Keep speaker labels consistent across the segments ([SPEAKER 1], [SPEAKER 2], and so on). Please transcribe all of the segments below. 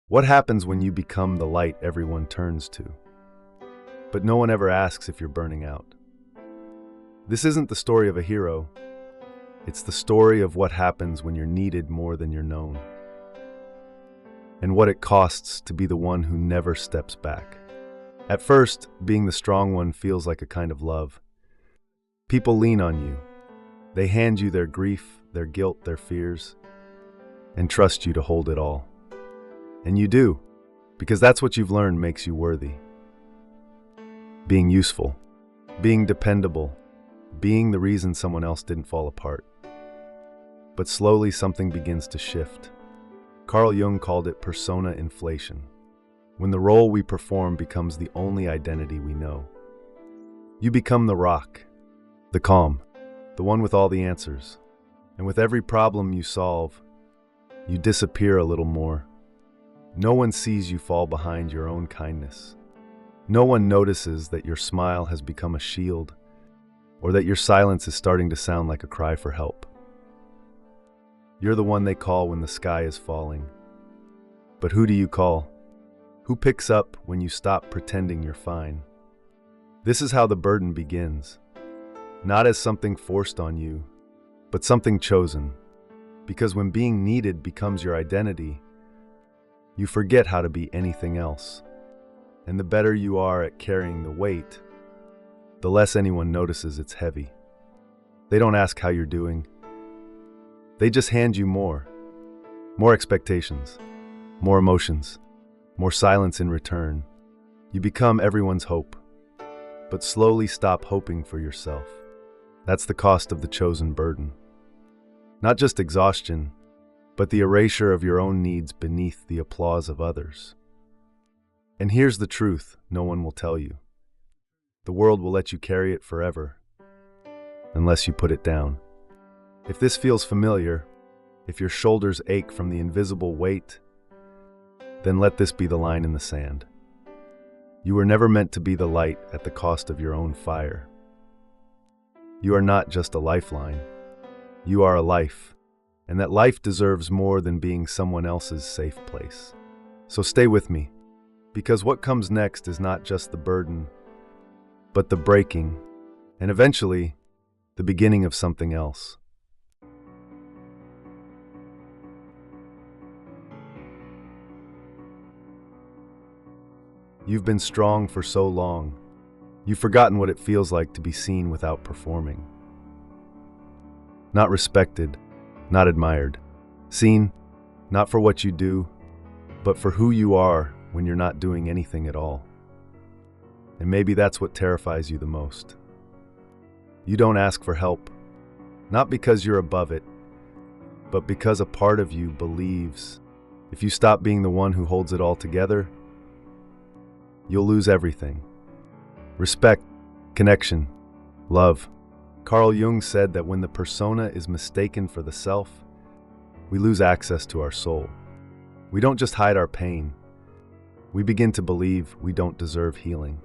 [SPEAKER 1] What happens when you become the light everyone turns to? But no one ever asks if you're burning out. This isn't the story of a hero. It's the story of what happens when you're needed more than you're known. And what it costs to be the one who never steps back. At first, being the strong one feels like a kind of love. People lean on you. They hand you their grief, their guilt, their fears, and trust you to hold it all. And you do, because that's what you've learned makes you worthy. Being useful, being dependable, being the reason someone else didn't fall apart. But slowly something begins to shift. Carl Jung called it persona inflation, when the role we perform becomes the only identity we know. You become the rock, the calm, the one with all the answers. And with every problem you solve, you disappear a little more. No one sees you fall behind your own kindness. No one notices that your smile has become a shield, or that your silence is starting to sound like a cry for help. You're the one they call when the sky is falling. But who do you call? Who picks up when you stop pretending you're fine? This is how the burden begins. Not as something forced on you, but something chosen. Because when being needed becomes your identity, you forget how to be anything else. And the better you are at carrying the weight, the less anyone notices it's heavy. They don't ask how you're doing. They just hand you more expectations, more emotions, more silence in return. You become everyone's hope, but slowly stop hoping for yourself. That's the cost of the chosen burden. Not just exhaustion, but the erasure of your own needs beneath the applause of others. And here's the truth no one will tell you. The world will let you carry it forever, unless you put it down. If this feels familiar, if your shoulders ache from the invisible weight, then let this be the line in the sand. You were never meant to be the light at the cost of your own fire. You are not just a lifeline. You are a life, and that life deserves more than being someone else's safe place. So stay with me, because what comes next is not just the burden, but the breaking, and eventually, the beginning of something else. You've been strong for so long. You've forgotten what it feels like to be seen without performing. Not respected, not admired. Seen, not for what you do, but for who you are when you're not doing anything at all. And maybe that's what terrifies you the most. You don't ask for help, not because you're above it, but because a part of you believes if you stop being the one who holds it all together, you'll lose everything. Respect, connection, love. Carl Jung said that when the persona is mistaken for the self, we lose access to our soul. We don't just hide our pain. We begin to believe we don't deserve healing.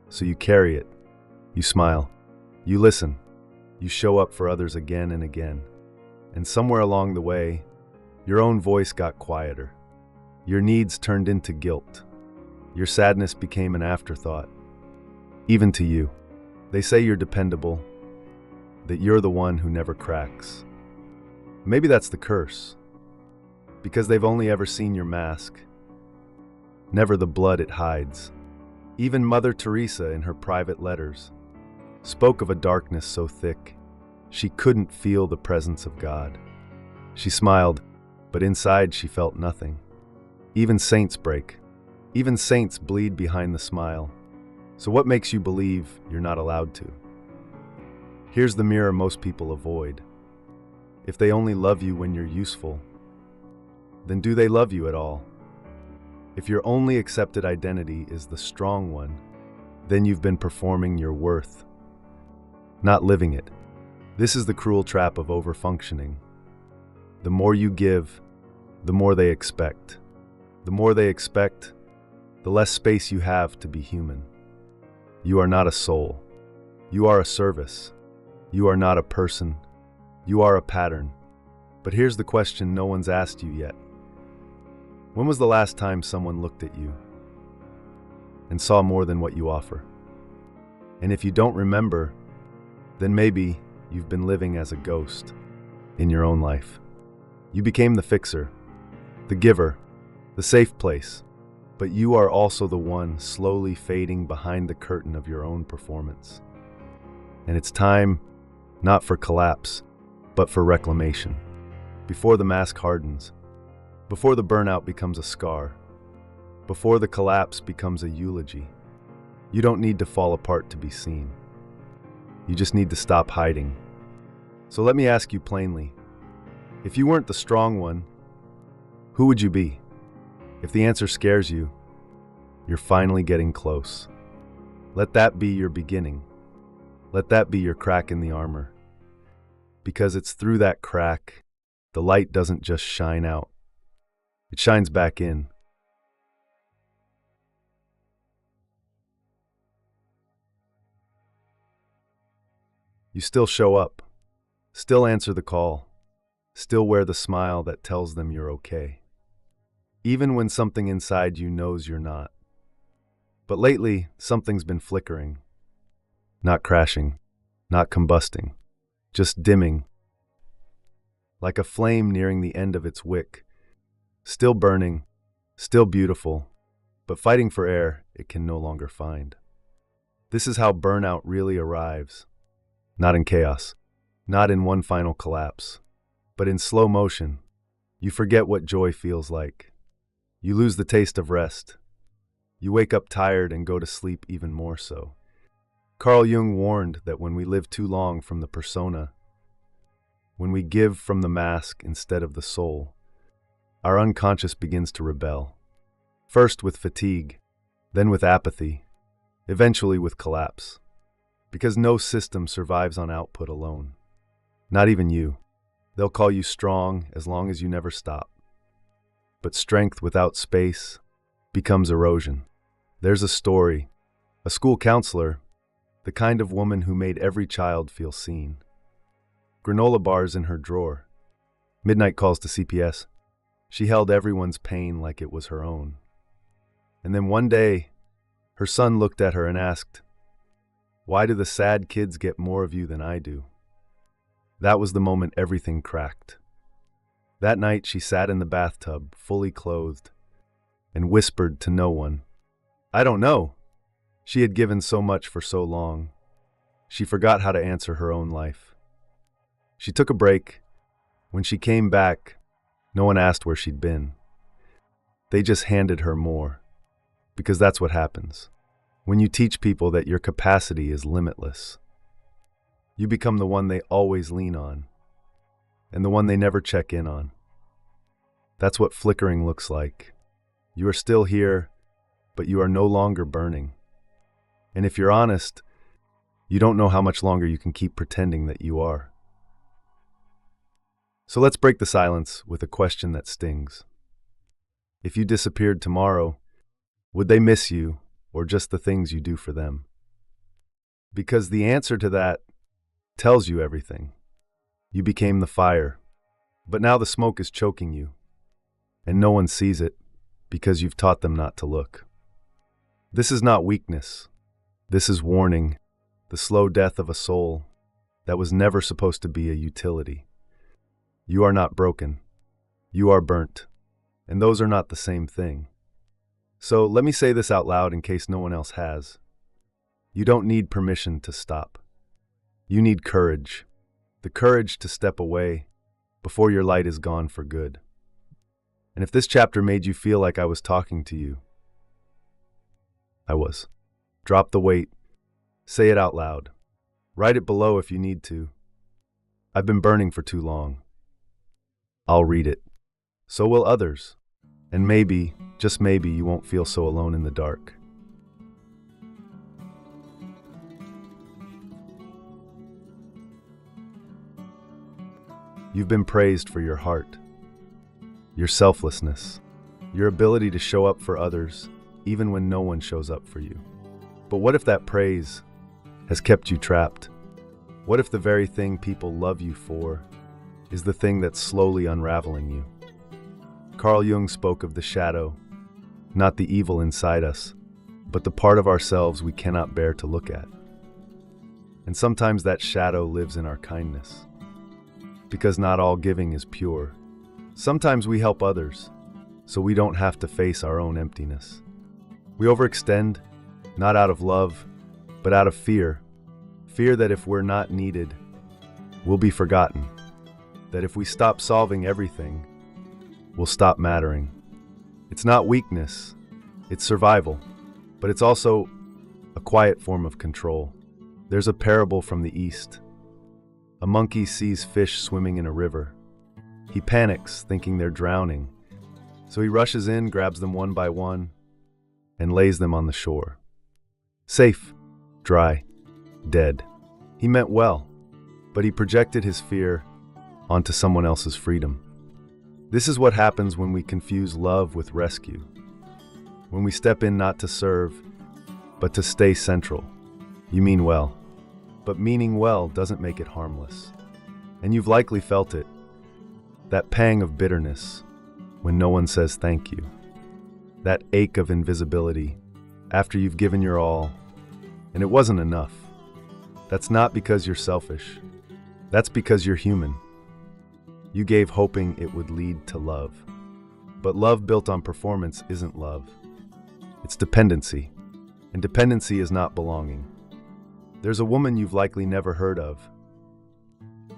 [SPEAKER 1] So you carry it. You smile. You listen. You show up for others again and again. And somewhere along the way, your own voice got quieter. Your needs turned into guilt. Your sadness became an afterthought. Even to you. They say you're dependable, that you're the one who never cracks. Maybe that's the curse, because they've only ever seen your mask, never the blood it hides. Even Mother Teresa, in her private letters, spoke of a darkness so thick she couldn't feel the presence of God. She smiled, but inside she felt nothing. Even saints break. Even saints bleed behind the smile. So what makes you believe you're not allowed to? Here's the mirror most people avoid. If they only love you when you're useful, then do they love you at all? If your only accepted identity is the strong one, then you've been performing your worth, not living it. This is the cruel trap of overfunctioning. The more you give, the more they expect. The more they expect, the less space you have to be human. You are not a soul. You are a service. You are not a person. You are a pattern. But here's the question no one's asked you yet. When was the last time someone looked at you and saw more than what you offer? And if you don't remember, then maybe you've been living as a ghost in your own life. You became the fixer, the giver, the safe place, but you are also the one slowly fading behind the curtain of your own performance. And it's time not for collapse, but for reclamation. Before the mask hardens, before the burnout becomes a scar, before the collapse becomes a eulogy, you don't need to fall apart to be seen. You just need to stop hiding. So let me ask you plainly, if you weren't the strong one, who would you be? If the answer scares you, you're finally getting close. Let that be your beginning. Let that be your crack in the armor. Because it's through that crack, the light doesn't just shine out. It shines back in. You still show up, still answer the call, still wear the smile that tells them you're okay. Even when something inside you knows you're not. But lately, something's been flickering. Not crashing, not combusting, just dimming. Like a flame nearing the end of its wick. Still burning, still beautiful, but fighting for air it can no longer find. This is how burnout really arrives. Not in chaos, not in one final collapse, but in slow motion. You forget what joy feels like. You lose the taste of rest. You wake up tired and go to sleep even more so. Carl Jung warned that when we live too long from the persona, when we give from the mask instead of the soul, our unconscious begins to rebel. First with fatigue, then with apathy, eventually with collapse. Because no system survives on output alone. Not even you. They'll call you strong as long as you never stop. But strength without space becomes erosion. There's a story, a school counselor, the kind of woman who made every child feel seen. Granola bars in her drawer, midnight calls to CPS. She held everyone's pain like it was her own. And then one day, her son looked at her and asked, "Why do the sad kids get more of you than I do?" That was the moment everything cracked. That night she sat in the bathtub, fully clothed, and whispered to no one, "I don't know." She had given so much for so long. She forgot how to answer her own life. She took a break. When she came back, no one asked where she'd been. They just handed her more. Because that's what happens. When you teach people that your capacity is limitless, you become the one they always lean on, and the one they never check in on. That's what flickering looks like. You are still here, but you are no longer burning. And if you're honest, you don't know how much longer you can keep pretending that you are. So let's break the silence with a question that stings. If you disappeared tomorrow, would they miss you? Or just the things you do for them? Because the answer to that tells you everything. You became the fire, but now the smoke is choking you, and no one sees it because you've taught them not to look. This is not weakness. This is warning, the slow death of a soul that was never supposed to be a utility. You are not broken. You are burnt, and those are not the same thing. So let me say this out loud in case no one else has. You don't need permission to stop. You need courage. The courage to step away before your light is gone for good. And if this chapter made you feel like I was talking to you, I was. Drop the weight. Say it out loud. Write it below if you need to. I've been burning for too long. I'll read it. So will others. And maybe, just maybe, you won't feel so alone in the dark. You've been praised for your heart, your selflessness, your ability to show up for others, even when no one shows up for you. But what if that praise has kept you trapped? What if the very thing people love you for is the thing that's slowly unraveling you? Carl Jung spoke of the shadow, not the evil inside us, but the part of ourselves we cannot bear to look at. And sometimes that shadow lives in our kindness, because not all giving is pure. Sometimes we help others, so we don't have to face our own emptiness. We overextend, not out of love, but out of fear. Fear that if we're not needed, we'll be forgotten. That if we stop solving everything, we'll stop mattering. It's not weakness, it's survival, but it's also a quiet form of control. There's a parable from the East. A monkey sees fish swimming in a river. He panics, thinking they're drowning. So he rushes in, grabs them one by one, and lays them on the shore. Safe, dry, dead. He meant well, but he projected his fear onto someone else's freedom. This is what happens when we confuse love with rescue. When we step in not to serve, but to stay central. You mean well, but meaning well doesn't make it harmless. And you've likely felt it, that pang of bitterness when no one says thank you. That ache of invisibility after you've given your all, and it wasn't enough. That's not because you're selfish. That's because you're human. You gave hoping it would lead to love. But love built on performance isn't love. It's dependency. And dependency is not belonging. There's a woman you've likely never heard of,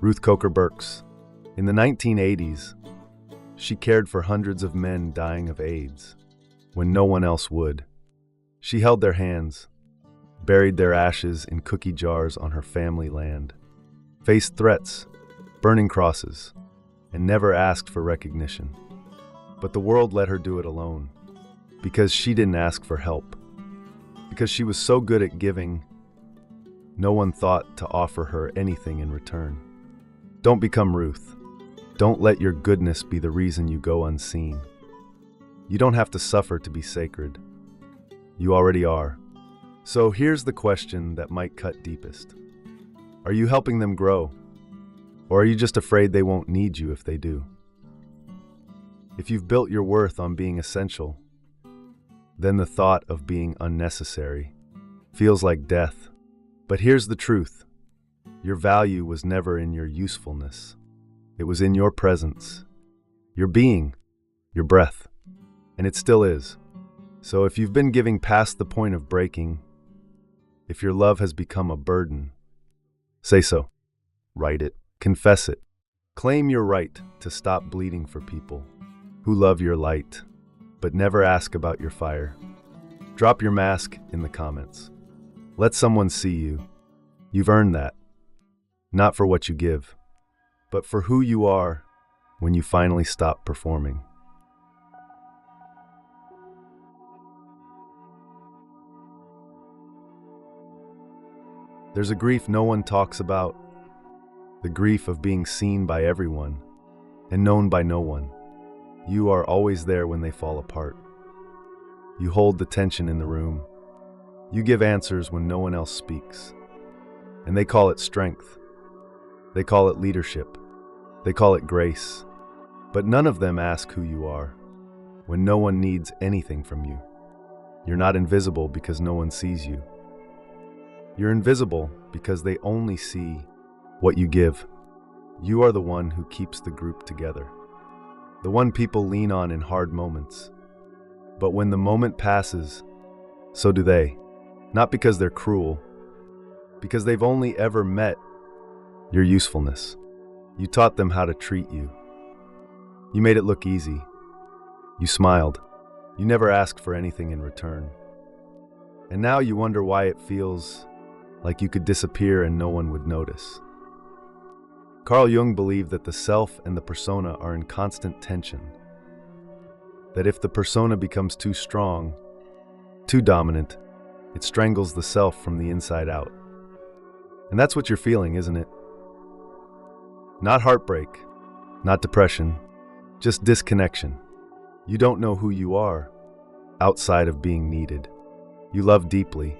[SPEAKER 1] Ruth Coker Burks. In the 1980s, she cared for hundreds of men dying of AIDS when no one else would. She held their hands, buried their ashes in cookie jars on her family land, faced threats, burning crosses, and never asked for recognition. But the world let her do it alone, because she didn't ask for help. Because she was so good at giving, no one thought to offer her anything in return. Don't become Ruth. Don't let your goodness be the reason you go unseen. You don't have to suffer to be sacred. You already are. So here's the question that might cut deepest. Are you helping them grow? Or are you just afraid they won't need you if they do? If you've built your worth on being essential, then the thought of being unnecessary feels like death. But here's the truth. Your value was never in your usefulness. It was in your presence, your being, your breath. And it still is. So if you've been giving past the point of breaking, if your love has become a burden, say so. Write it. Confess it. Claim your right to stop bleeding for people who love your light, but never ask about your fire. Drop your mask in the comments. Let someone see you. You've earned that. Not for what you give, but for who you are when you finally stop performing. There's a grief no one talks about, the grief of being seen by everyone and known by no one. You are always there when they fall apart. You hold the tension in the room. You give answers when no one else speaks. And they call it strength. They call it leadership. They call it grace. But none of them ask who you are when no one needs anything from you. You're not invisible because no one sees you. You're invisible because they only see what you give. You are the one who keeps the group together. The one people lean on in hard moments. But when the moment passes, so do they. Not because they're cruel, because they've only ever met your usefulness. You taught them how to treat you. You made it look easy. You smiled. You never asked for anything in return. And now you wonder why it feels like you could disappear and no one would notice. Carl Jung believed that the self and the persona are in constant tension. That if the persona becomes too strong, too dominant, it strangles the self from the inside out. And that's what you're feeling, isn't it? Not heartbreak, not depression, just disconnection. You don't know who you are outside of being needed. You love deeply.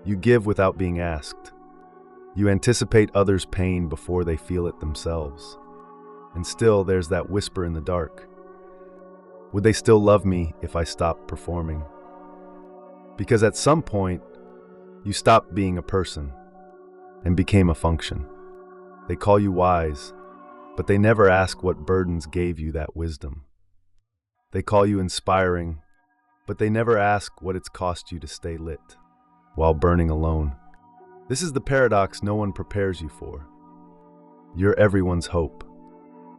[SPEAKER 1] You give without being asked. You anticipate others' pain before they feel it themselves. And still, there's that whisper in the dark. Would they still love me if I stopped performing? Because at some point, you stopped being a person and became a function. They call you wise, but they never ask what burdens gave you that wisdom. They call you inspiring, but they never ask what it's cost you to stay lit while burning alone. This is the paradox no one prepares you for. You're everyone's hope,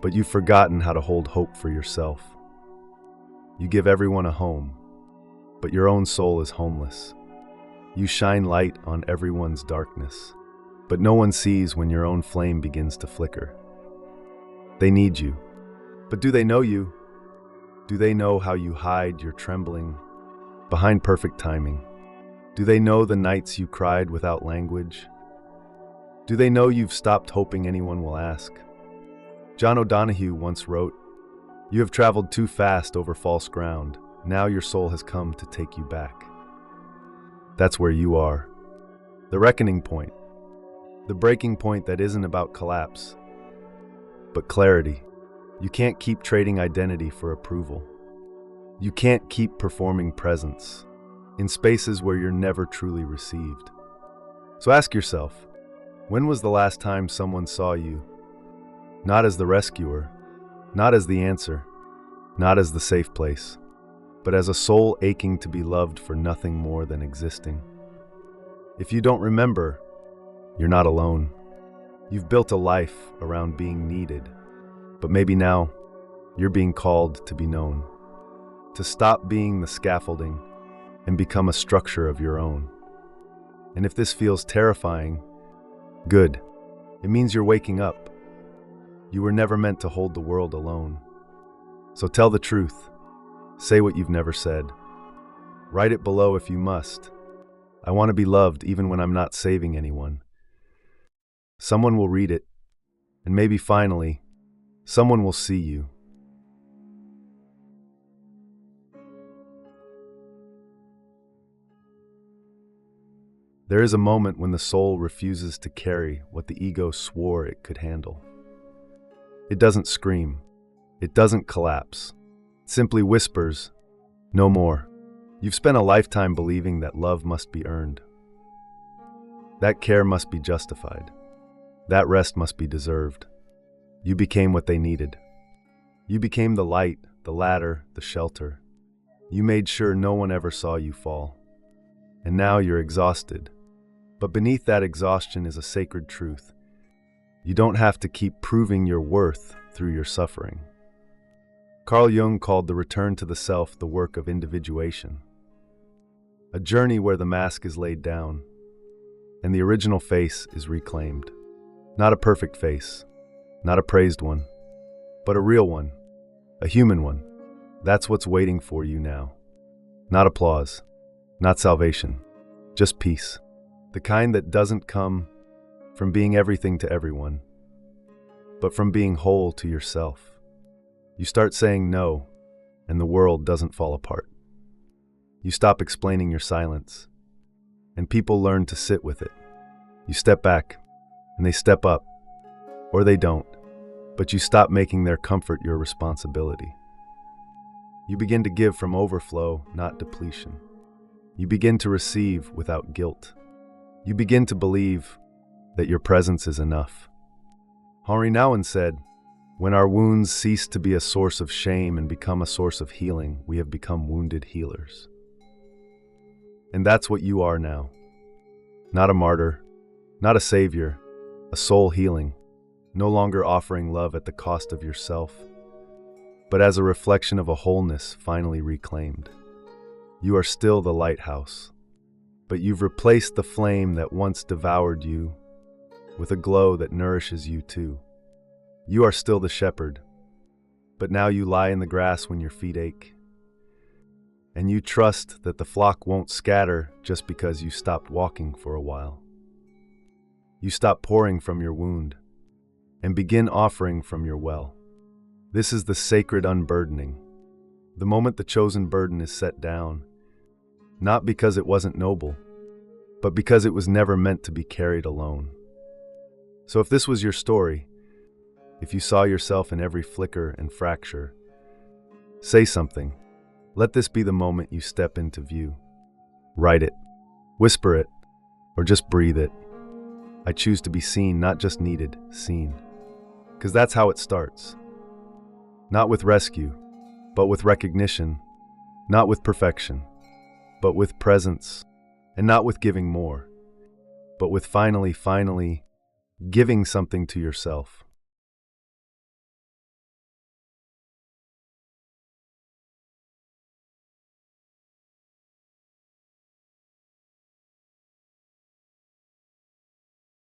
[SPEAKER 1] but you've forgotten how to hold hope for yourself. You give everyone a home, but your own soul is homeless. You shine light on everyone's darkness, but no one sees when your own flame begins to flicker. They need you, but do they know you? Do they know how you hide your trembling behind perfect timing? Do they know the nights you cried without language? Do they know you've stopped hoping anyone will ask? John O'Donohue once wrote, "You have traveled too fast over false ground. Now your soul has come to take you back." That's where you are. The reckoning point. The breaking point that isn't about collapse, but clarity. You can't keep trading identity for approval. You can't keep performing presence in spaces where you're never truly received. So ask yourself, when was the last time someone saw you, not as the rescuer, not as the answer, not as the safe place, but as a soul aching to be loved for nothing more than existing? If you don't remember, you're not alone. You've built a life around being needed, but maybe now you're being called to be known, to stop being the scaffolding and become a structure of your own. And if this feels terrifying, good. It means you're waking up. You were never meant to hold the world alone. So tell the truth. Say what you've never said. Write it below if you must. I want to be loved even when I'm not saving anyone. Someone will read it, and maybe finally, someone will see you. There is a moment when the soul refuses to carry what the ego swore it could handle. It doesn't scream. It doesn't collapse. It simply whispers, "No more." You've spent a lifetime believing that love must be earned. That care must be justified. That rest must be deserved. You became what they needed. You became the light, the ladder, the shelter. You made sure no one ever saw you fall. And now you're exhausted. But beneath that exhaustion is a sacred truth. You don't have to keep proving your worth through your suffering. Carl Jung called the return to the self the work of individuation. A journey where the mask is laid down and the original face is reclaimed. Not a perfect face, not a praised one, but a real one, a human one. That's what's waiting for you now. Not applause, not salvation, just peace. The kind that doesn't come from being everything to everyone, but from being whole to yourself. You start saying no, and the world doesn't fall apart. You stop explaining your silence, and people learn to sit with it. You step back, and they step up, or they don't, but you stop making their comfort your responsibility. You begin to give from overflow, not depletion. You begin to receive without guilt. You begin to believe that your presence is enough. Henri Nouwen said, "When our wounds cease to be a source of shame and become a source of healing, we have become wounded healers." And that's what you are now. Not a martyr, not a savior, a soul healing, no longer offering love at the cost of yourself, but as a reflection of a wholeness finally reclaimed. You are still the lighthouse, but you've replaced the flame that once devoured you with a glow that nourishes you too. You are still the shepherd, but now you lie in the grass when your feet ache, and you trust that the flock won't scatter just because you stopped walking for a while. You stop pouring from your wound and begin offering from your well. This is the sacred unburdening, the moment the chosen burden is set down, not because it wasn't noble, but because it was never meant to be carried alone. So if this was your story, if you saw yourself in every flicker and fracture, Say something. Let this be the moment you step into view. Write it, whisper it, or just breathe it. I choose to be seen, not just needed, seen. Because that's how it starts. Not with rescue, but with recognition. Not with perfection, but with presence. And not with giving more, but with finally giving something to yourself.